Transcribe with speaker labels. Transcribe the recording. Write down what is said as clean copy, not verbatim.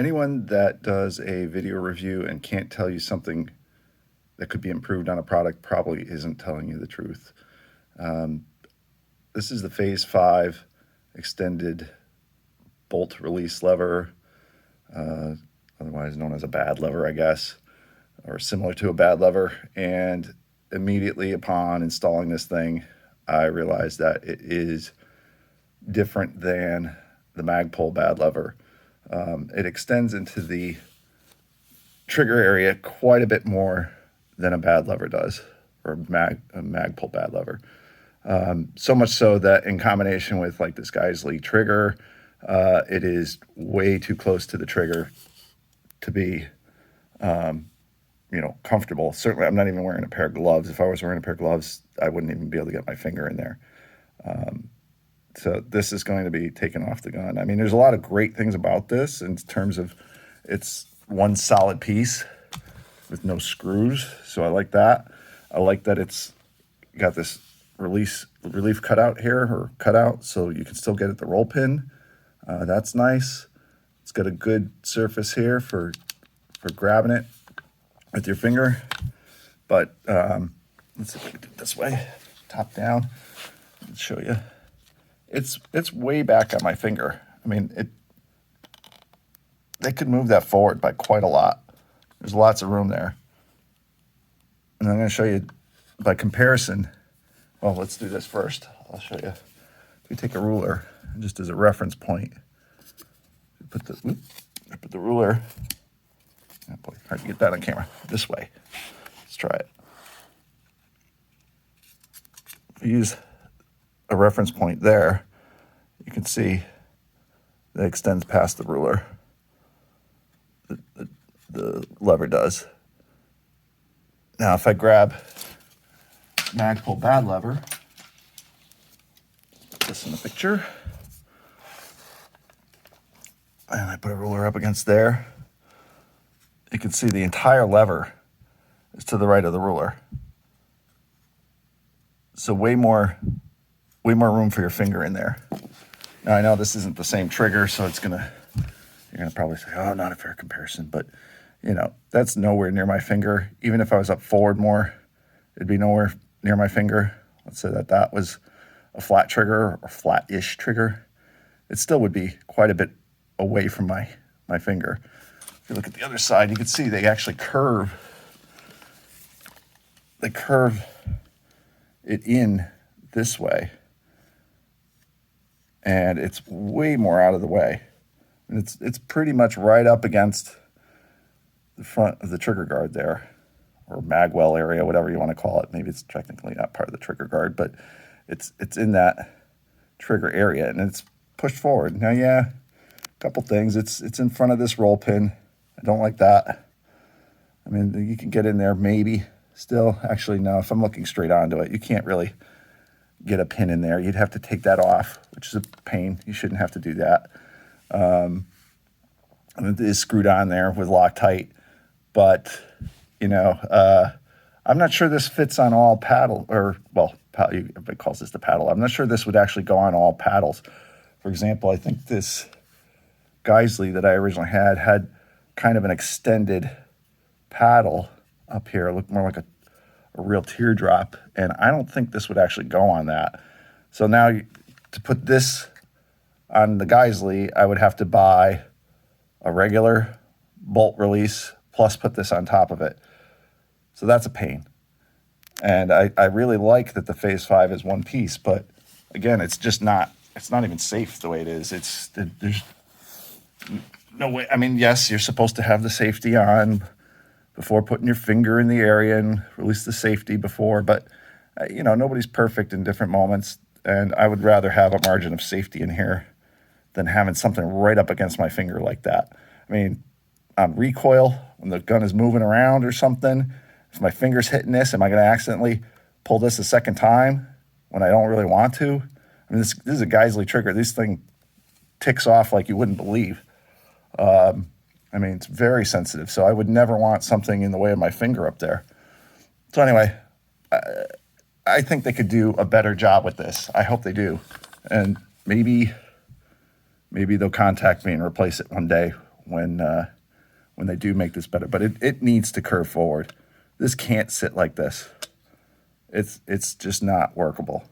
Speaker 1: anyone that does a video review and can't tell you something that could be improved on a product probably isn't telling you the truth. This is the Phase 5 extended bolt release lever, otherwise known as a B.A.D lever, I guess, or similar to a B.A.D lever. And immediately upon installing this thing, I realized that it is different than the Magpul B.A.D lever. It extends into the trigger area quite a bit more than a B.A.D lever does, or a Magpul B.A.D lever. So much so that in combination with like this Geissle trigger, it is way too close to the trigger to be, comfortable. Certainly, I'm not even wearing a pair of gloves. If I was wearing a pair of gloves, I wouldn't even be able to get my finger in there. So this is going to be taken off the gun. I mean, there's a lot of great things about this in terms of it's one solid piece with no screws. So I like that. I like that it's got this relief cutout here, or cutout, so you can still get at the roll pin. That's nice. It's got a good surface here for grabbing it with your finger. But let's see if we can do it this way, top down. Let's show you. It's way back on my finger. I mean, they could move that forward by quite a lot. There's lots of room there. And I'm going to show you by comparison. Well, let's do this first. I'll show you. If you take a ruler, just as a reference point, put the ruler. Oh boy, hard to get that on camera. This way. Let's try it. If you use a reference point there, you can see that extends past the ruler. The lever does. Now, if I grab Magpul B.A.D lever, put this in the picture, and I put a ruler up against there, you can see the entire lever is to the right of the ruler. So way more room for your finger in there. Now I know this isn't the same trigger, so you're gonna probably say, oh, not a fair comparison, but that's nowhere near my finger. Even if I was up forward more, it'd be nowhere near my finger. Let's say that was a flat trigger or flat-ish trigger. It still would be quite a bit away from my finger. If you look at the other side, you can see they actually curve. They curve it in this way, and it's way more out of the way. And it's pretty much right up against the front of the trigger guard there, or magwell area, whatever you want to call it. Maybe it's technically not part of the trigger guard, but it's in that trigger area, and it's pushed forward. Now, yeah, a couple things. It's in front of this roll pin. I don't like that. I mean, you can get in there maybe still. Actually, no, if I'm looking straight onto it, you can't really get a pin in there. You'd have to take that off, which is a pain. You shouldn't have to do that. And it is screwed on there with Loctite, but I'm not sure this fits on all paddle, or well, everybody calls this the paddle. I'm not sure this would actually go on all paddles. For example, I think this Geissle that I originally had kind of an extended paddle up here. It looked more like a real teardrop, and I don't think this would actually go on that. So now to put this on the Geissle, I would have to buy a regular bolt release plus put this on top of it. So that's a pain. And I really like that the Phase 5 is one piece, but again, it's not even safe the way it is. There's no way. I mean, yes, you're supposed to have the safety on before putting your finger in the area and release the safety before, but nobody's perfect in different moments, and I would rather have a margin of safety in here than having something right up against my finger like that. I mean, on recoil, when the gun is moving around or something, if my finger's hitting this, am I going to accidentally pull this a second time when I don't really want to? I mean, this is a Geissle trigger. This thing ticks off like you wouldn't believe. I mean, it's very sensitive, so I would never want something in the way of my finger up there. So anyway, I think they could do a better job with this. I hope they do. And maybe they'll contact me and replace it one day when they do make this better. But it needs to curve forward. This can't sit like this. It's just not workable.